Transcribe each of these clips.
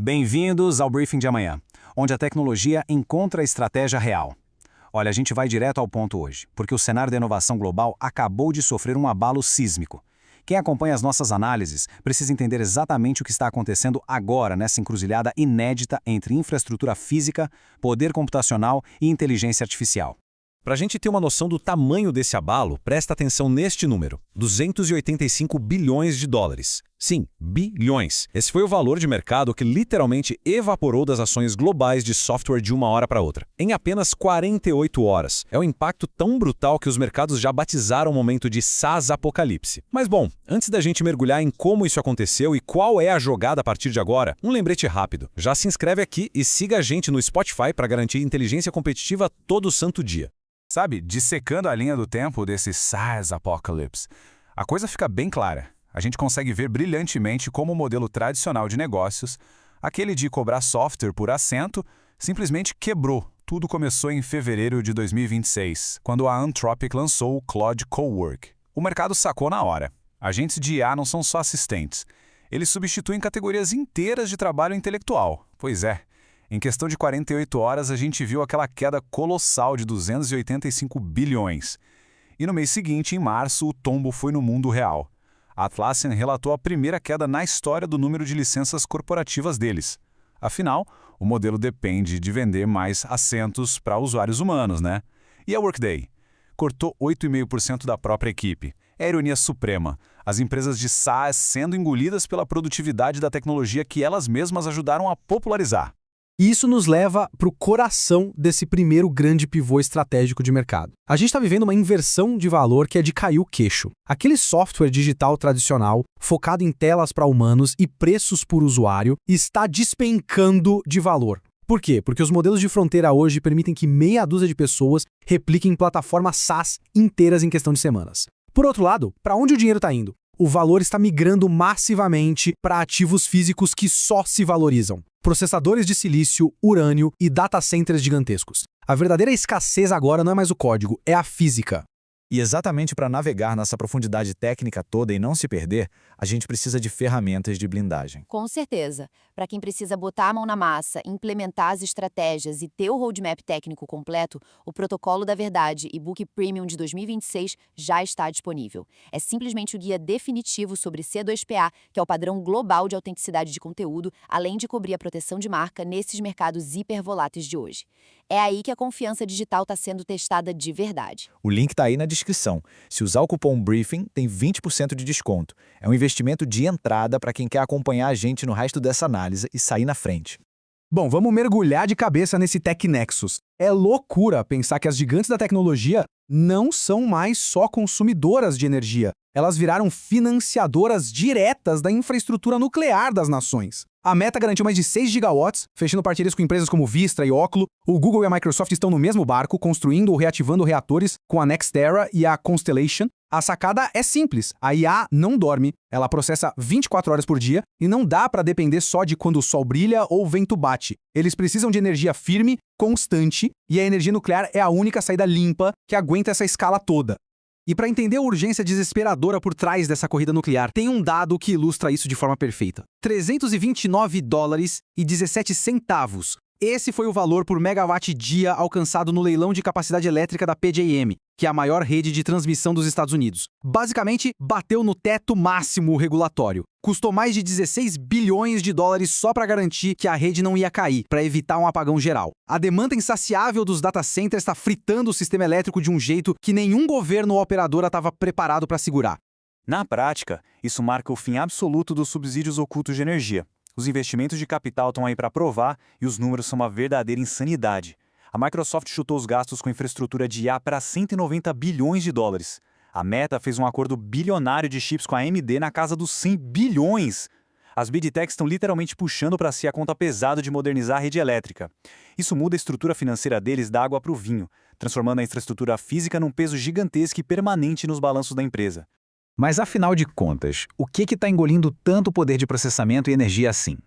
Bem-vindos ao Briefing de amanhã, onde a tecnologia encontra a estratégia real. Olha, a gente vai direto ao ponto hoje, porque o cenário da inovação global acabou de sofrer um abalo sísmico. Quem acompanha as nossas análises precisa entender exatamente o que está acontecendo agora nessa encruzilhada inédita entre infraestrutura física, poder computacional e inteligência artificial. Para a gente ter uma noção do tamanho desse abalo, presta atenção neste número, 285 bilhões de dólares. Sim, bilhões. Esse foi o valor de mercado que literalmente evaporou das ações globais de software de uma hora para outra, em apenas 48 horas. É um impacto tão brutal que os mercados já batizaram o momento de SaaS apocalipse. Mas bom, antes da gente mergulhar em como isso aconteceu e qual é a jogada a partir de agora, um lembrete rápido. Já se inscreve aqui e siga a gente no Spotify para garantir inteligência competitiva todo santo dia. Sabe, dissecando a linha do tempo desse SaaS Apocalypse, a coisa fica bem clara. A gente consegue ver brilhantemente como o modelo tradicional de negócios, aquele de cobrar software por assento, simplesmente quebrou. Tudo começou em fevereiro de 2026, quando a Anthropic lançou o Claude Cowork. O mercado sacou na hora. Agentes de IA não são só assistentes. Eles substituem categorias inteiras de trabalho intelectual. Pois é. Em questão de 48 horas, a gente viu aquela queda colossal de 285 bilhões. E no mês seguinte, em março, o tombo foi no mundo real. A Atlassian relatou a primeira queda na história do número de licenças corporativas deles. Afinal, o modelo depende de vender mais assentos para usuários humanos, né? E a Workday? Cortou 8,5% da própria equipe. É a ironia suprema. As empresas de SaaS sendo engolidas pela produtividade da tecnologia que elas mesmas ajudaram a popularizar. E isso nos leva para o coração desse primeiro grande pivô estratégico de mercado. A gente está vivendo uma inversão de valor que é de cair o queixo. Aquele software digital tradicional, focado em telas para humanos e preços por usuário, está despencando de valor. Por quê? Porque os modelos de fronteira hoje permitem que meia dúzia de pessoas repliquem plataformas SaaS inteiras em questão de semanas. Por outro lado, para onde o dinheiro está indo? O valor está migrando massivamente para ativos físicos que só se valorizam. Processadores de silício, urânio e data centers gigantescos. A verdadeira escassez agora não é mais o código, é a física. E exatamente para navegar nessa profundidade técnica toda e não se perder, a gente precisa de ferramentas de blindagem. Com certeza. Para quem precisa botar a mão na massa, implementar as estratégias e ter o roadmap técnico completo, o Protocolo da Verdade e-book Premium de 2026 já está disponível. É simplesmente o guia definitivo sobre C2PA, que é o padrão global de autenticidade de conteúdo, além de cobrir a proteção de marca nesses mercados hipervoláteis de hoje. É aí que a confiança digital está sendo testada de verdade. O link está aí na descrição. Se usar o cupom BRIEFING, tem 20% de desconto. É um investimento de entrada para quem quer acompanhar a gente no resto dessa análise e sair na frente. Bom, vamos mergulhar de cabeça nesse Tech Nexus. É loucura pensar que as gigantes da tecnologia não são mais só consumidoras de energia. Elas viraram financiadoras diretas da infraestrutura nuclear das nações. A Meta garantiu mais de 6 gigawatts, fechando parcerias com empresas como Vistra e Oklo. O Google e a Microsoft estão no mesmo barco, construindo ou reativando reatores com a NextEra e a Constellation. A sacada é simples. A IA não dorme, ela processa 24 horas por dia e não dá para depender só de quando o sol brilha ou o vento bate. Eles precisam de energia firme, constante, e a energia nuclear é a única saída limpa que aguenta essa escala toda. E para entender a urgência desesperadora por trás dessa corrida nuclear, tem um dado que ilustra isso de forma perfeita. 329 dólares e 17 centavos. Esse foi o valor por megawatt-dia alcançado no leilão de capacidade elétrica da PJM, que é a maior rede de transmissão dos Estados Unidos. Basicamente, bateu no teto máximo regulatório. Custou mais de 16 bilhões de dólares só para garantir que a rede não ia cair, para evitar um apagão geral. A demanda insaciável dos data centers está fritando o sistema elétrico de um jeito que nenhum governo ou operadora estava preparado para segurar. Na prática, isso marca o fim absoluto dos subsídios ocultos de energia. Os investimentos de capital estão aí para provar e os números são uma verdadeira insanidade. A Microsoft chutou os gastos com infraestrutura de IA para 190 bilhões de dólares. A Meta fez um acordo bilionário de chips com a AMD na casa dos 100 bilhões. As Big Techs estão literalmente puxando para si a conta pesada de modernizar a rede elétrica. Isso muda a estrutura financeira deles da água para o vinho, transformando a infraestrutura física num peso gigantesco e permanente nos balanços da empresa. Mas afinal de contas, o que está engolindo tanto poder de processamento e energia assim?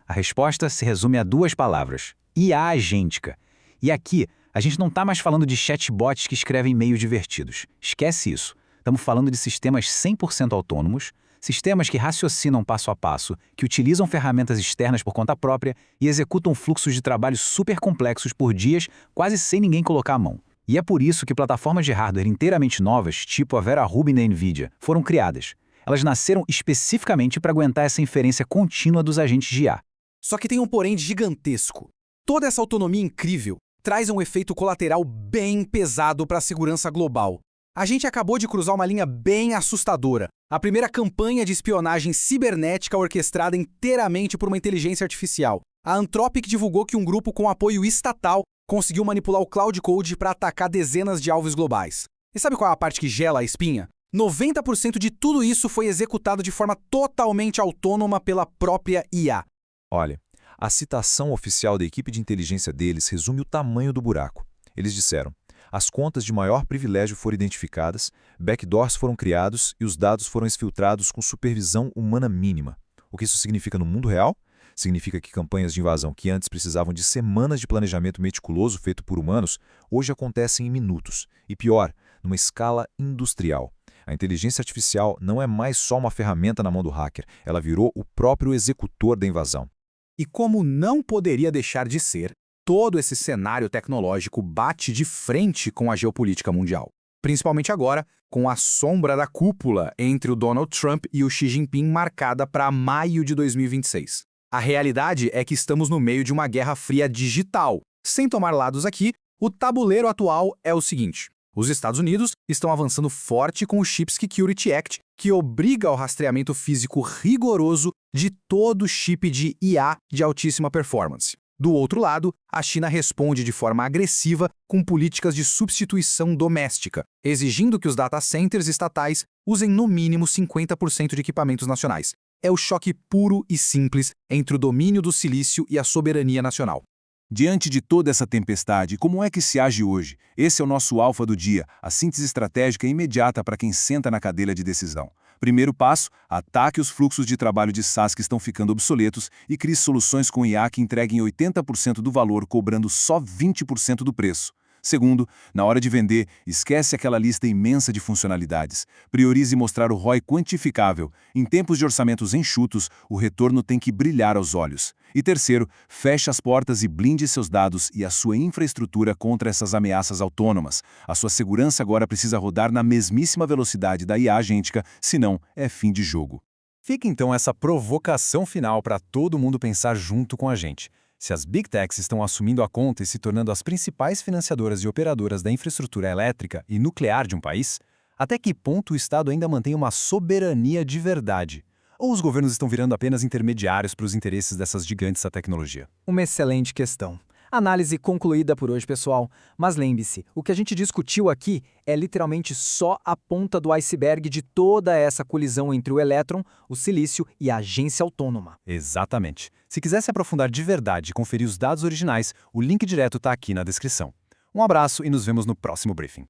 A resposta se resume a duas palavras: IA agêntica. E aqui, a gente não está mais falando de chatbots que escrevem e-mails divertidos. Esquece isso. Estamos falando de sistemas 100% autônomos, Sistemas que raciocinam passo a passo, que utilizam ferramentas externas por conta própria e executam fluxos de trabalho super complexos por dias, quase sem ninguém colocar a mão. E é por isso que plataformas de hardware inteiramente novas, tipo a Vera Rubin da NVIDIA, foram criadas. Elas nasceram especificamente para aguentar essa inferência contínua dos agentes de IA. Só que tem um porém gigantesco. Toda essa autonomia incrível traz um efeito colateral bem pesado para a segurança global. A gente acabou de cruzar uma linha bem assustadora. A primeira campanha de espionagem cibernética orquestrada inteiramente por uma inteligência artificial. A Anthropic divulgou que um grupo com apoio estatal conseguiu manipular o Cloud Code para atacar dezenas de alvos globais. E sabe qual é a parte que gela a espinha? 90% de tudo isso foi executado de forma totalmente autônoma pela própria IA. Olha, a citação oficial da equipe de inteligência deles resume o tamanho do buraco. Eles disseram: as contas de maior privilégio foram identificadas, backdoors foram criados e os dados foram exfiltrados com supervisão humana mínima. O que isso significa no mundo real? Significa que campanhas de invasão que antes precisavam de semanas de planejamento meticuloso feito por humanos, hoje acontecem em minutos. E pior, numa escala industrial. A inteligência artificial não é mais só uma ferramenta na mão do hacker, ela virou o próprio executor da invasão. E como não poderia deixar de ser, todo esse cenário tecnológico bate de frente com a geopolítica mundial. Principalmente agora, com a sombra da cúpula entre o Donald Trump e o Xi Jinping marcada para maio de 2026. A realidade é que estamos no meio de uma guerra fria digital. Sem tomar lados aqui, o tabuleiro atual é o seguinte: os Estados Unidos estão avançando forte com o Chip Security Act, que obriga ao rastreamento físico rigoroso de todo chip de IA de altíssima performance. Do outro lado, a China responde de forma agressiva com políticas de substituição doméstica, exigindo que os data centers estatais usem no mínimo 50% de equipamentos nacionais. É o choque puro e simples entre o domínio do silício e a soberania nacional. Diante de toda essa tempestade, como é que se age hoje? Esse é o nosso alfa do dia, a síntese estratégica imediata para quem senta na cadeira de decisão. Primeiro passo, ataque os fluxos de trabalho de SaaS que estão ficando obsoletos e crie soluções com IA que entreguem 80% do valor, cobrando só 20% do preço. Segundo, na hora de vender, esquece aquela lista imensa de funcionalidades. Priorize mostrar o ROI quantificável. Em tempos de orçamentos enxutos, o retorno tem que brilhar aos olhos. E terceiro, feche as portas e blinde seus dados e a sua infraestrutura contra essas ameaças autônomas. A sua segurança agora precisa rodar na mesmíssima velocidade da IA agêntica, senão é fim de jogo. Fica então essa provocação final para todo mundo pensar junto com a gente. Se as Big Techs estão assumindo a conta e se tornando as principais financiadoras e operadoras da infraestrutura elétrica e nuclear de um país, até que ponto o Estado ainda mantém uma soberania de verdade? Ou os governos estão virando apenas intermediários para os interesses dessas gigantes da tecnologia? Uma excelente questão. Análise concluída por hoje, pessoal. Mas lembre-se, o que a gente discutiu aqui é literalmente só a ponta do iceberg de toda essa colisão entre o elétron, o silício e a agência autônoma. Exatamente. Se quiser se aprofundar de verdade e conferir os dados originais, o link direto está aqui na descrição. Um abraço e nos vemos no próximo briefing.